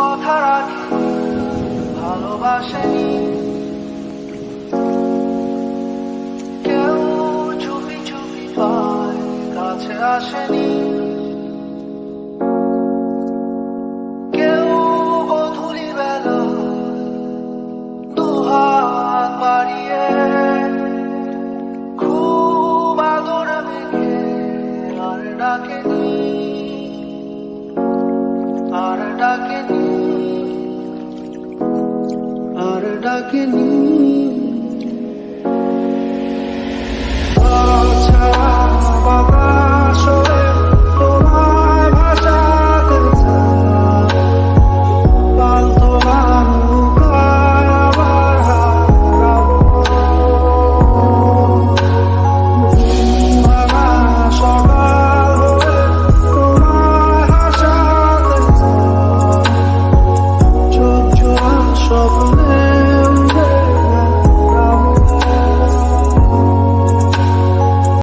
কথা রাখি ভালোবাসেনি কেউ, চুপি চুপি পায় কাছে আসেনি কেউ, গধূলি বেলা দুহাত বাড়িয়ে খুব আদর মেখে আর ডাকেনি আর ডাকেনি আর ডাকেনি।